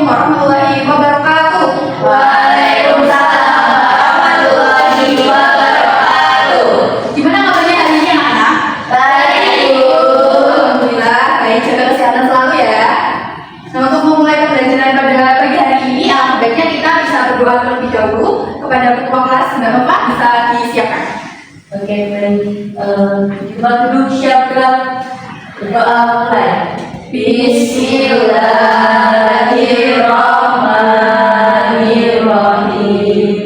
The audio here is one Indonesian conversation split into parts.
warahmatullahi wabarakatuh. Waalaikumsalam warahmatullahi wabarakatuh. Gimana kabarnya hari ini anak-anak? Baik, Bu. Alhamdulillah, baik, jaga kesehatan selalu ya. Nah, untuk memulai pembelajaran pada pagi hari ini, alangkah baiknya kita bisa berdoa terlebih dahulu kepada ketua kelas. Mbak Nova bisa disiapkan. Oke, baik. Kita duduk siap gerak. Berdoa mulai. Bismillahirrahmanirrahim.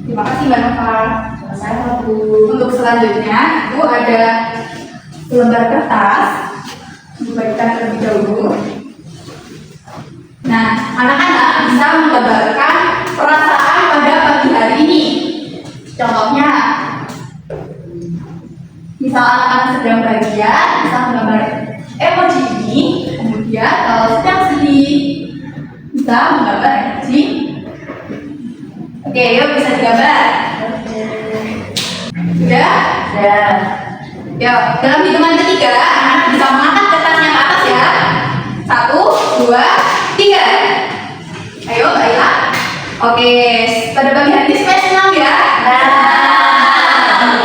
Terima kasih Mbak Nova. Sama-sama, Bu. Untuk selanjutnya itu ada lembar kertas, dibacakan terlebih dahulu. Nah, anak-anak bisa menggambarkan perasaan pada pagi hari ini. Contohnya, misal anak-anak sedang bahagia, bisa menggambar emoji ini. Kemudian kalau sedang sedih, bisa menggambar emoji. Oke, yuk bisa digambar. Sudah? Dan Yuk, dalam hitungan ketiga, anak bisa mengangkat kertasnya ke atas ya. 1, 2, 3. Ayo, baiklah. Oke, pada pagi hari ini semuanya senang ya?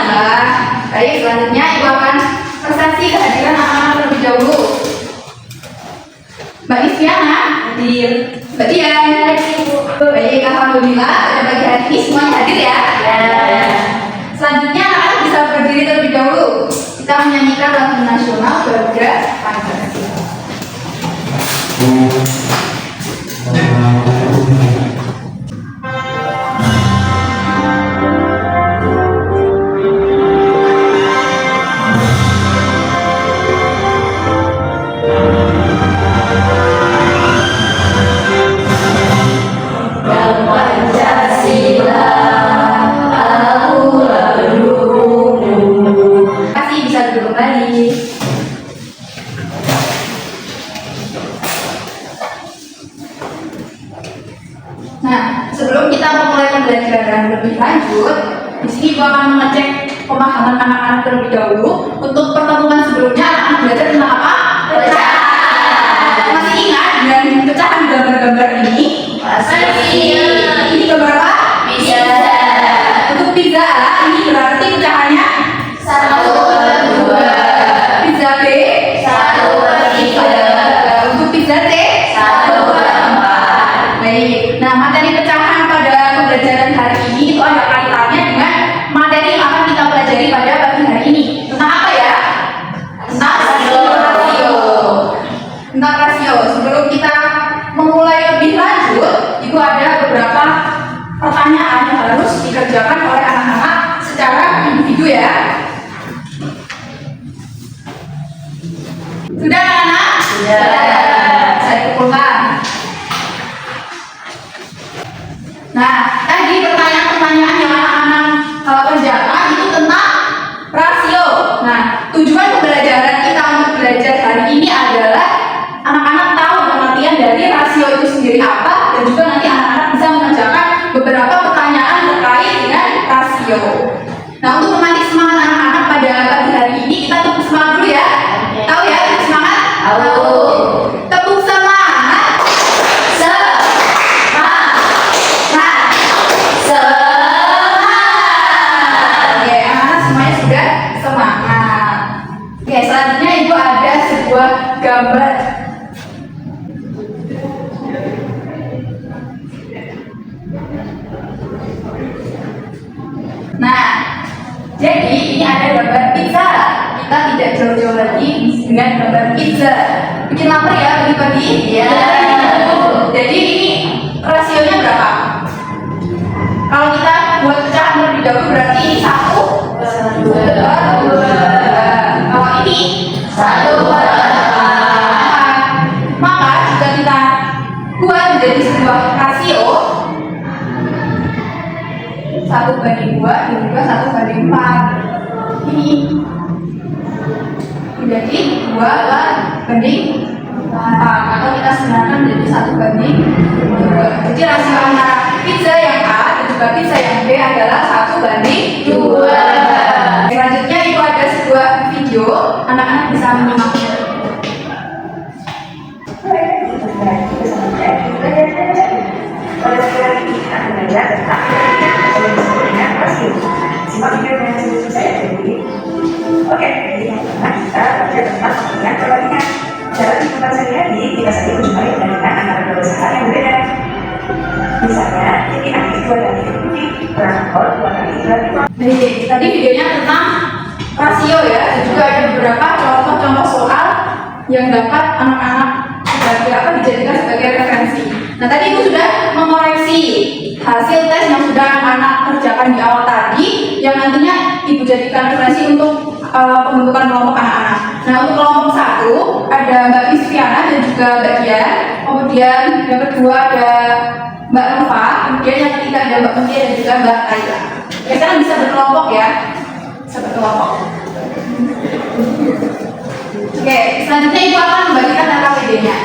Nah, baik, selanjutnya ibu akan presentasi kehadiran anak-anak terlebih dahulu. Mbak Isyana, hadir. Mbak Dian, baik, alhamdulillah pada pagi hari ini semuanya hadir ya. Selanjutnya anak-anak bisa berdiri terlebih dahulu. Kita menyanyikan lagu nasional Garuda Pancasila. Kasih bisa duduk kembali. Nah, sebelum kita memulai pembelajaran lebih lanjut, di sini Ibu akan mengecek pemahaman anak-anak terlebih dahulu. Untuk pertemuan sebelumnya, anak-anak belajar tentang apa? Pecahan. Masih ingat dengan pecahan gambar-gambar ini? Ini gambar apa? Pizza. Untuk pizza A, ini berarti pecahannya 1/2. pizza B 1/3. untuk pizza C 1/4. baik. Nah, materi pecahan pada pembelajaran hari ini itu ada kaitannya dengan materi yang akan kita pelajari pada pagi hari ini. Tentang apa ya? Tentang rasio. Tentang rasio. Sebelum kita memulai lebih lanjut, itu ada beberapa pertanyaan yang harus dikerjakan oleh anak-anak secara individu ya. Sudah anak-anak? Sudah. Saya kumpulkan. Nah, tadi pertanyaan-pertanyaan yang anak-anak kerjakan itu tentang rasio. Nah, tujuan pembelajaran kita untuk belajar hari ini adalah anak-anak tahu pengertian dari rasio itu sendiri apa, dan juga nanti anak-anak bisa mengerjakan beberapa pertanyaan terkait dengan rasio. Nah, untuk memancing semangat anak-anak pada pagi hari ini, kita tepuk semangat dulu ya. Oke. Tahu ya, tepuk semangat? Tahu. Tepuk semangat. Oke, anak-anak semuanya sudah semangat. Oke, selanjutnya ibu ada sebuah gambar. Nah, jadi ini ada gambar pizza. Kita tidak jauh-jauh lagi dengan gambar pizza. Bikin lapar ya pagi-pagi? Iya. Jadi ini rasionya berapa? Kalau kita buat pecahan terlebih dahulu berarti ini 1, 2. Kalau ini 1/4. maka jika kita buat menjadi sebuah rasio 1/2 dan juga 1/4. Ini menjadi 2/4 atau kita sebenarkan menjadi 1/2. Jadi rasio antara pizza yang A dan juga pizza yang B adalah 1/2. Selanjutnya itu ada sebuah video, anak-anak bisa menyimaknya. bisa saja ujung jari dibandingkan antara dua usaha yang berbeda. Misalnya, titik A itu adalah titik putih, berangkol, dua kali itu adalah Baik, tadi videonya tentang rasio ya, dan juga ada beberapa contoh-contoh soal yang dapat anak-anak dijadikan sebagai referensi. Nah, tadi Ibu sudah mengoreksi hasil tes yang sudah anak kerjakan di awal tadi, yang nantinya Ibu jadikan referensi untuk pembentukan kelompok anak-anak. Nah, untuk kelompok 1 ada Mbak Fitriana dan juga Mbak Dian, kemudian yang kedua ada Mbak Nova, kemudian yang ketiga ada Mbak Mutia dan juga Mbak Kaila. Oke, sekarang bisa berkelompok ya, bisa berkelompok. Oke, selanjutnya Ibu akan membagikan LKPD-nya.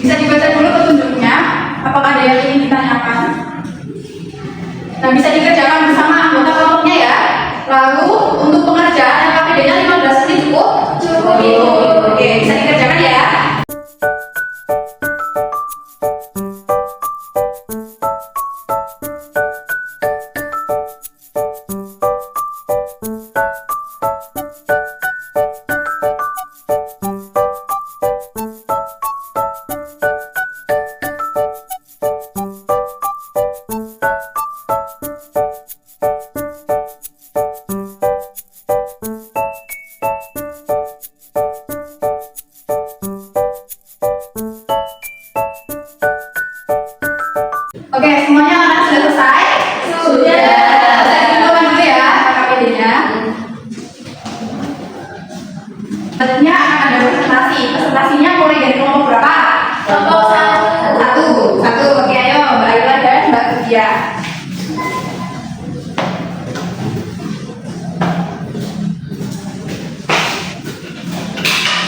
Bisa dibaca dulu petunjuknya, apakah ada yang ingin ditanyakan? Nah, bisa dikerjakan bersama anggota kelompoknya ya. Lalu untuk pengerjaan LKPD-nya 15 menit cukup? Cukup. Oke, bisa dikerjakan ya. Oke, semuanya anak sudah selesai? Sudah. Saya ditentukan dulu ya LKPD-nya. Selanjutnya akan ada presentasi. Presentasinya mulai dari kelompok berapa? Kelompok satu. Satu. Oke, ayo Mbak Aila dan Mbak Mutia.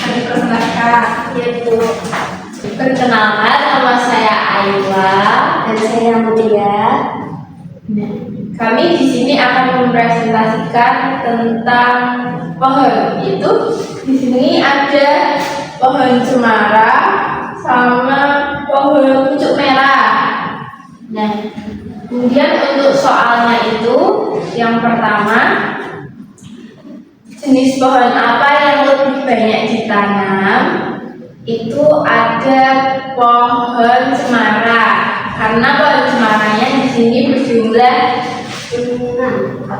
Presentasikan. Ya, Bu. Perkenalkan, nama saya Ayla dan saya Mutia. Nah, kami di sini akan mempresentasikan tentang pohon. Itu di sini ada pohon cemara sama pohon pucuk merah. Nah, kemudian untuk soalnya itu yang pertama, jenis pohon apa yang lebih banyak ditanam? Itu ada pohon cemara, karena pohon cemaranya di sini berjumlah 1,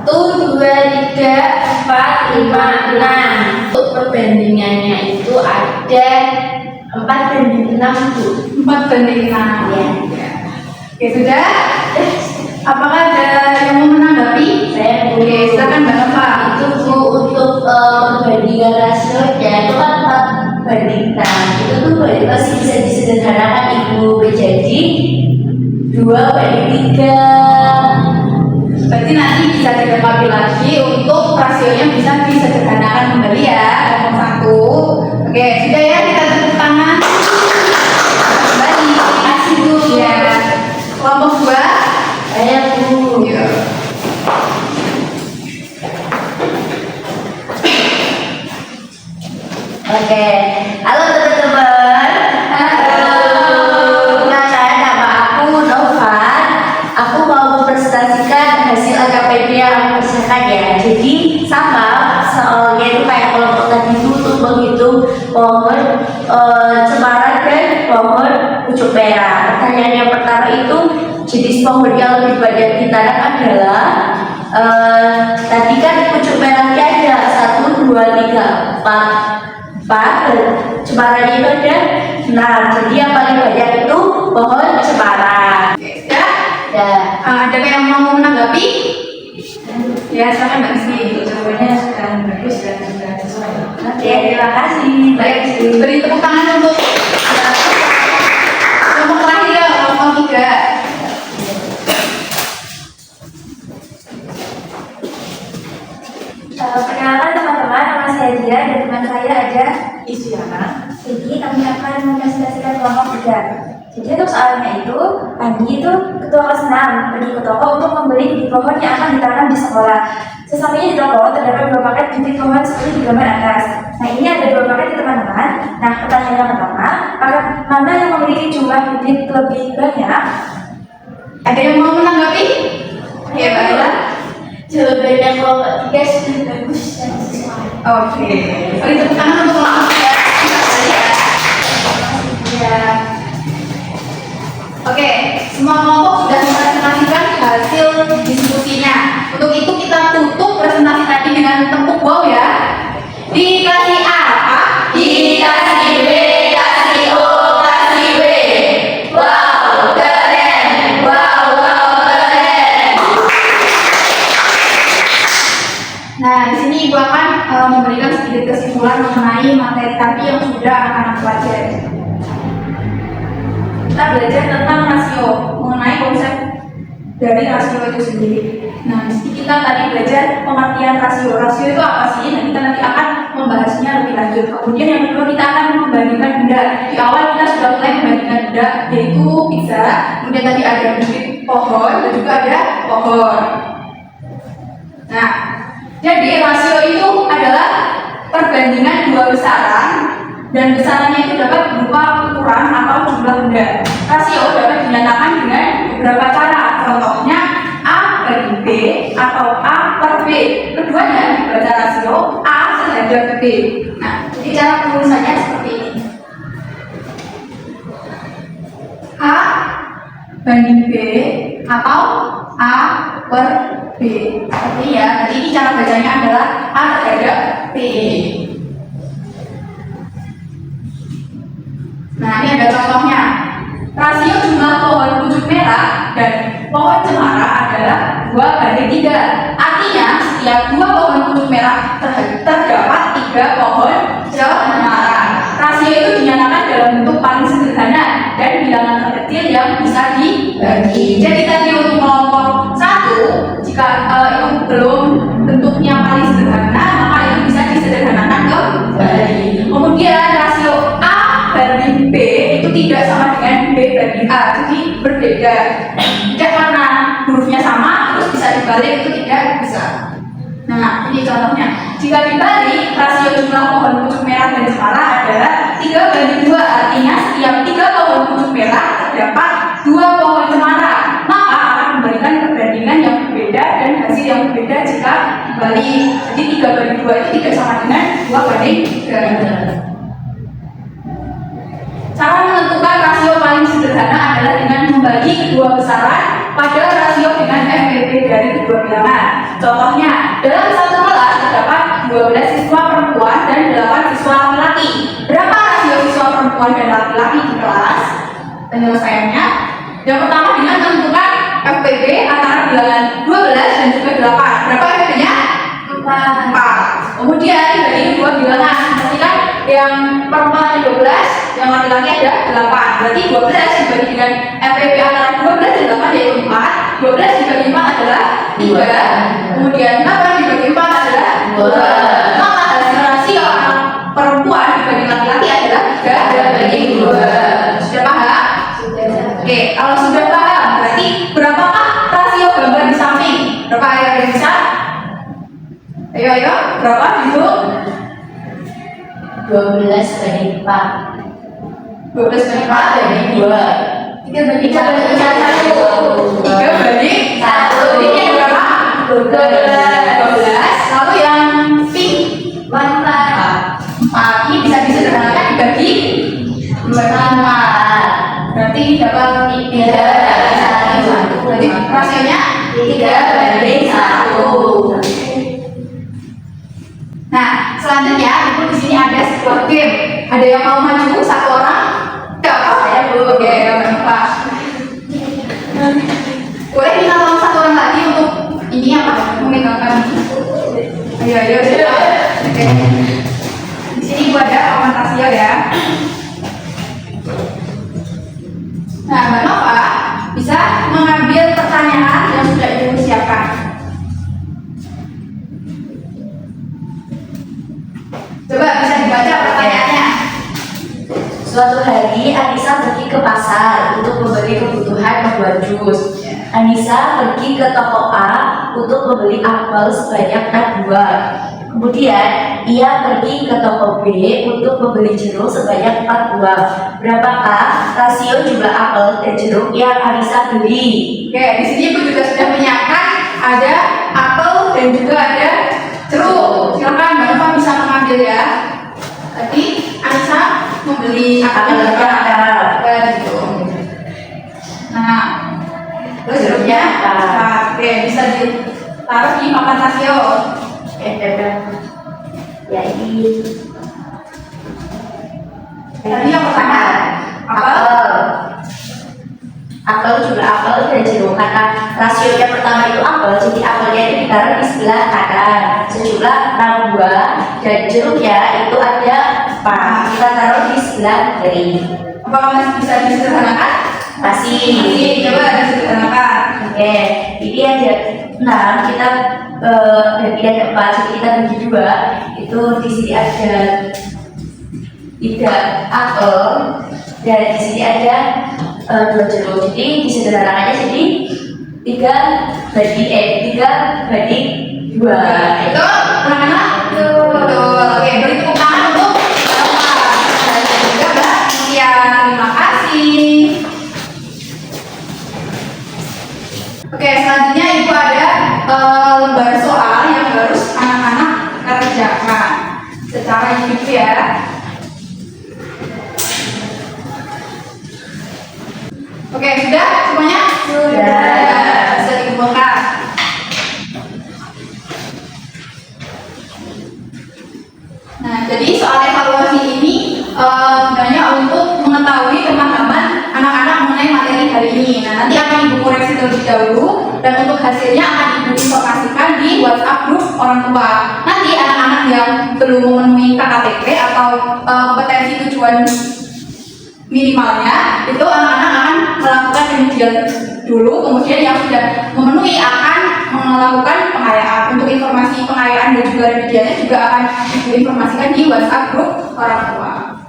2, 3, 4, 5, 6. Untuk perbandingannya itu ada 4:6, Bu. 4:6. Ya. Oke, sudah. Apakah ada yang mau menanggapi? Saya Bu. Oke, silakan Mbak Nova. Itu Bu, untuk perbandingan rasionya itu kan 4:6. Itu tuh masih bisa disederhanakan Ibu menjadi 2:3. Berarti nanti bisa dilengkapi lagi untuk rasionya bisa disederhanakan kembali ya. Kelompok 1. Oke, sudah ya, kita tepuk tangan. Kembali. Terima kasih Bu. Ya. Kelompok 2. Saya Bu. Ya. Oke, halo teman-teman. Nah, saya nama aku Novan. Aku mau mempresentasikan hasil LKPD yang aku kerjakan ya. Jadi sama soalnya itu kayak kelompok tadi itu untuk menghitung pohon cemara dan pohon pucuk merah. Pertanyaan yang pertama itu jenis pohon yang lebih banyak ditanam adalah tadi kan pucuk merahnya ada 1, 2, 3, 4 dan cemaranya itu ada 6. Jadi yang paling banyak itu pohon cemara. Oke, ya. Ya. Ada yang mau menanggapi? Ya, silakan Mbak Rizky. Jawabannya sudah bagus dan sudah sesuai. Oke, terima kasih. Baik, beri tepuk tangan untuk kelompok terakhir ya, kelompok 3. Perkenalkan teman-teman, nama saya Dia dan teman saya ada Isyana. Jadi kami akan mempresentasikan kelompok 3. Jadi untuk soalnya itu, Andi itu ketua kelas 6 pergi ke toko untuk membeli bibit pohon yang akan ditanam di sekolah. Sesampainya di toko terdapat 2 paket bibit pohon seperti di gambar atas. Nah, ini ada 2 paket di teman-teman. Nah, pertanyaan yang pertama, paket mana yang memiliki jumlah bibit lebih banyak? Ada yang mau menanggapi? Ya, Mbak Ella. Jawabannya jawabannya kelompok 3 sudah bagus dan sesuai. Oke. Beri tepuk tangan untuk kelompok 3. Kita kembali ya. Ya. Oke, semua kelompok sudah mempresentasikan hasil diskusinya. Untuk itu kita tutup presentasi tadi dengan tepuk wow ya. Dikasih A apa? Dikasih B, kasih O, kasih W. Wow, keren. Wow, keren. Nah, di sini Ibu akan memberikan sedikit kesimpulan mengenai materi tadi yang sudah akan pelajari. Kita belajar tentang rasio, mengenai konsep dari rasio itu sendiri. Nah, di sini kita tadi belajar pengertian rasio. Rasio itu apa sih? Nah, kita nanti akan membahasnya lebih lanjut. Kemudian yang kedua kita akan membandingkan benda. Di awal kita sudah mulai membandingkan benda, yaitu pizza. Kemudian tadi ada bukit pohon dan juga ada pohon. Nah, jadi rasio itu adalah perbandingan dua besaran dan besarannya itu dapat berupa ukuran atau jumlah benda. Rasio dapat dinyatakan dengan beberapa cara. Contohnya A bagi B atau A per B. Keduanya dibaca rasio A sejajar B. Nah, jadi cara penulisannya seperti ini. A banding B atau A per B. Seperti ya, jadi ini cara bacanya adalah A sejajar B. Nah, ini ada contohnya. Rasio jumlah pohon pucuk merah dan pohon cemara adalah 2:3. Artinya, setiap 2 pohon pucuk merah terdapat 3 pohon cemara. Rasio itu dinyatakan dalam bentuk paling sederhana dan bilangan terkecil yang bisa dibagi. Jadi tadi untuk kelompok 1, jika itu belum bentuknya paling sederhana, maka itu bisa disederhanakan kembali. Kemudian rasio A banding B itu tidak sama dengan B banding A, jadi berbeda. Tidak karena hurufnya sama terus bisa dibalik, itu tidak bisa. Nah, ini contohnya. Jika dibalik, rasio jumlah pohon pucuk merah dan cemara adalah 3:2. Artinya setiap 3 pohon pucuk merah terdapat 2 pohon cemara. Maka akan memberikan perbandingan yang berbeda dan hasil yang berbeda jika dibalik. Jadi 3:2 itu tidak sama dengan 2:3. Cara menentukan rasio paling sederhana adalah dengan membagi kedua besaran pada rasio dengan FPP dari kedua bilangan. Contohnya, dalam satu kelas terdapat 12 siswa perempuan dan 8 siswa laki-laki. Berapa rasio siswa perempuan dan laki-laki di kelas? Penyelesaiannya, yang pertama dengan menentukan FPP antara bilangan 12 dan juga 8. Berapa FPP-nya? 4. Kemudian dari dua bilangan, perhatikan yang perempuan ada 12, yang laki-laki ada 8. Berarti 12 dibagi dengan FPP antara 12 dan 8 yaitu 4. 12 dibagi 4 adalah 3. Kemudian 8 dibagi 4 adalah 2. Maka hasil rasio anak perempuan dibagi laki-laki adalah 3/2. Sudah paham? Sudah. Oke, kalau sudah paham, berarti berapakah rasio gambar di samping? Berapa yang bisa? Ayo, berapa dihitung? 12/4. 12/4 dari 2. 3/1. 3/1. Ini yang berapa? 12. Lalu yang pink 4. Ini bisa disederhanakan dibagi 4. Berarti dapat 3/1. Berarti rasionya 3/1. Nah, selanjutnya Ibu di sini ada sebuah game. Ada yang mau maju satu orang? Tidak apa ya Bu. Oke, Pak. Boleh minta tolong satu orang lagi untuk ini apa? Memegangkan. Ayo. Oke. Di sini Ibu ada papan rasio ya. Nah, Mbak Nova bisa mengambil pertanyaan yang sudah Ibu siapkan. Coba bisa dibaca pertanyaannya. Suatu hari Anissa pergi ke pasar untuk membeli kebutuhan membuat jus. Anissa pergi ke toko A untuk membeli apel sebanyak 4 buah. Kemudian ia pergi ke toko B untuk membeli jeruk sebanyak 4 buah. Berapakah rasio jumlah apel dan jeruk yang Anissa beli? Oke, di sini Ibu juga sudah menyiapkan ada apel dan dan juga ada ceruk. Silakan Mbak Nova bisa mengambil ya. Tadi Anissa membeli apel gitu. Nah, terus jeruknya oke, bisa ditaruh di papan rasio. Ya ini Tadi yang pertama apel. Apel juga apel dan jeruk karena rasionya pertama itu apel, jadi apelnya itu ditaruh di sebelah kanan sejumlah 6 buah dan jeruknya itu ada 4, kita taruh di sebelah kiri. Apakah masih bisa disederhanakan? Masih. Coba disederhanakan. Oke, ini ada 6, kita dan ini ada 4, jadi kita bagi 2. Itu di sini ada 3 apel dan di sini ada 2 jeruk. Jadi disederhanakannya jadi 3 banding 2. Itu anak-anak betul. Oke, beri tepuk tangan untuk Bapak dan juga Mbak Mutia. Terima kasih. Oke, selanjutnya Ibu ada lembar soal yang harus anak-anak kerjakan secara individu ya. Oke, sudah semuanya? Sudah. Bisa dikumpulkan. Nah, jadi soal evaluasi ini sebenarnya untuk mengetahui pemahaman anak-anak mengenai materi hari ini. Nah, nanti akan Ibu koreksi terlebih dahulu dan untuk hasilnya akan Ibu informasikan di WhatsApp grup orang tua. Nanti anak-anak yang belum memenuhi KKTP atau kompetensi tujuan minimalnya itu anak-anak akan melakukan remedial dulu, kemudian yang sudah memenuhi akan melakukan pengayaan. Untuk informasi pengayaan dan juga remedialnya juga akan diinformasikan di WhatsApp grup orang tua.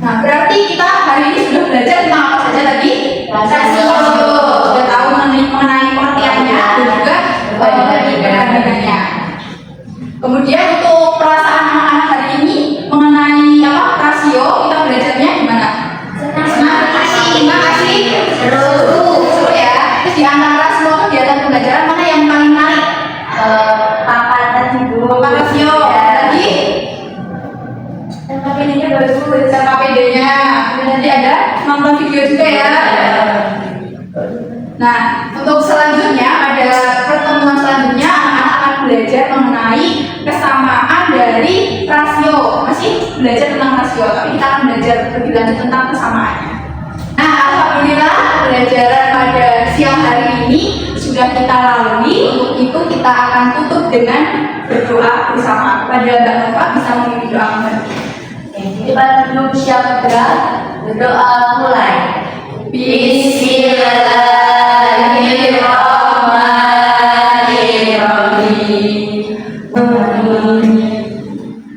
Nah, berarti kita hari ini sudah belajar tentang apa saja tadi? Rasio, sudah tahu mengenai pengertiannya dan juga perbandingannya. Kemudian untuk perasaan anak-anak hari ini mengenai rasio, kita belajarnya gimana? Terima kasih. Seru ya. Terus di antara semua kegiatan pembelajaran mana yang paling menarik? Papan tadi Bu. Papan rasio. Tadi KPD-nya bagus. KPD-nya. Kemudian nanti ada nonton video juga ya. Nah, untuk selanjutnya ada pertemuan selanjutnya anak-anak akan belajar mengenai kesamaan dari rasio. Masih belajar tentang rasio, tapi kita akan belajar lebih lanjut tentang kesamaannya. Nah, alhamdulillah pembelajaran pada siang hari ini sudah kita lalui. Untuk itu kita akan tutup dengan berdoa bersama. Pada Mbak Nova bisa memimpin doa kembali. Jadi belum siap gerak, berdoa mulai. Bismillahirrahmanirrahim.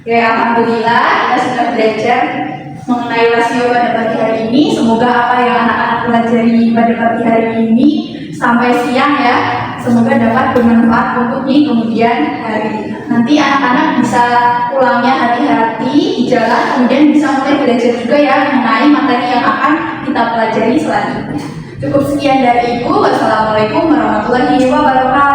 Oke, alhamdulillah kita sudah belajar mengenai rasio pada pagi hari ini. Semoga apa yang anak-anak pelajari pada pagi hari ini sampai siang ya, semoga dapat bermanfaat untuk di kemudian hari. Nanti anak-anak bisa pulangnya hati-hati di jalan, kemudian bisa mulai belajar juga ya mengenai materi yang akan kita pelajari selanjutnya. Cukup sekian dari Ibu. Wassalamualaikum warahmatullahi wabarakatuh.